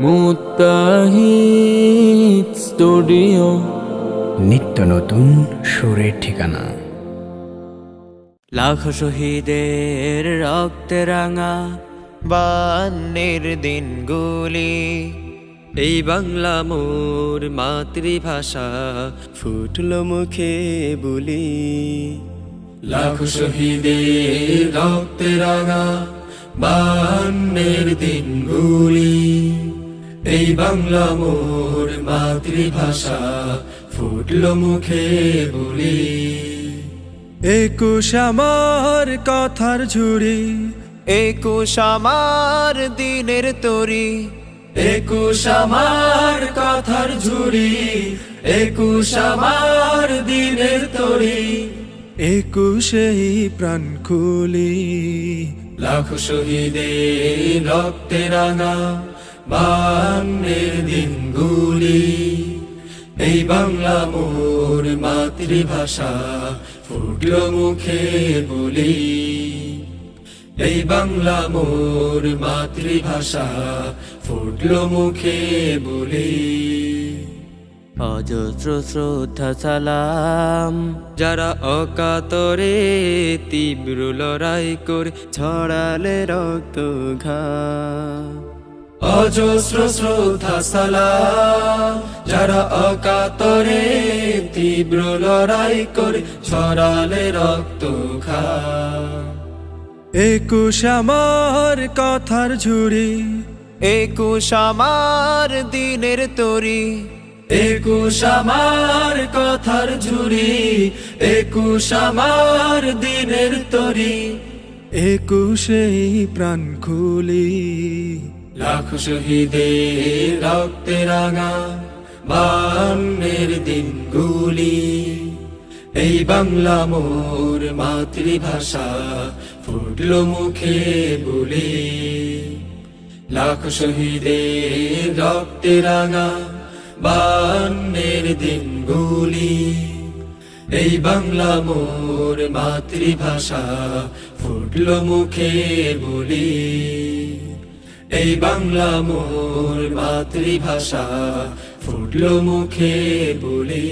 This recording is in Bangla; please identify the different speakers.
Speaker 1: মুত্তাহিদ স্টুডিও,
Speaker 2: নিত্য নতুন সুরের ঠিকানা।
Speaker 1: লাখ শহীদের রক্তে রাঙা
Speaker 3: বায়ান্নের দিনগুলি,
Speaker 1: এই বাংলা মোর মাতৃভাষা, ফুটলো মুখে বলি। লাখ শহীদের রক্তে রাঙা বায়ান্নের দিনগুলি, এই বাংলা মোর মাতৃভাষা, ফুটলো মুখে বলি।
Speaker 4: 21 আমার কথার ঝুড়ি,
Speaker 3: 21 আমার দিনের তরি,
Speaker 1: 21 আমার কথার ঝুড়ি, 21 আমার দিনের তরি।
Speaker 4: 21 প্রাণ খুলি,
Speaker 1: লাখ শহীদের রক্তে রাঙা বায়ান্নের দিনগুলি, এই বাংলা মোর মাতৃভাষা, ফুটলো মুখে বলি। এই বাংলা মোর মাতৃভাষা, ফুটলো মুখে বলি। অজস্র শ্রদ্ধা সালাম যারা অকাতরে তীব্র লড়াই করে ছড়ালে রক্ত ঘাম। অজস্র শ্রদ্ধা সালাম যারা অকাতরে তীব্র লড়াই করে ছড়ালে রক্ত ঘাম।
Speaker 4: 21 আমার কথার ঝুড়ি,
Speaker 3: 21 আমার দিনের তরি,
Speaker 1: 21 আমার কথার ঝুড়ি, 21 আমার দিনের তরি।
Speaker 4: 21 প্রাণ খুলি,
Speaker 1: লাখ শহীদের রক্তে রাঙা বায়ান্নের দিনগুলি, এই বাংলা মোর মাতৃভাষা, ফুটলো মুখে বলি। লাখ শহীদের রক্তে রাঙা বায়ান্নের দিনগুলি, এই বাংলা মোর মাতৃভাষা, ফুটলো মুখে বলি। এই বাংলা মোর মাতৃভাষা, ফুটলো মুখে বলি।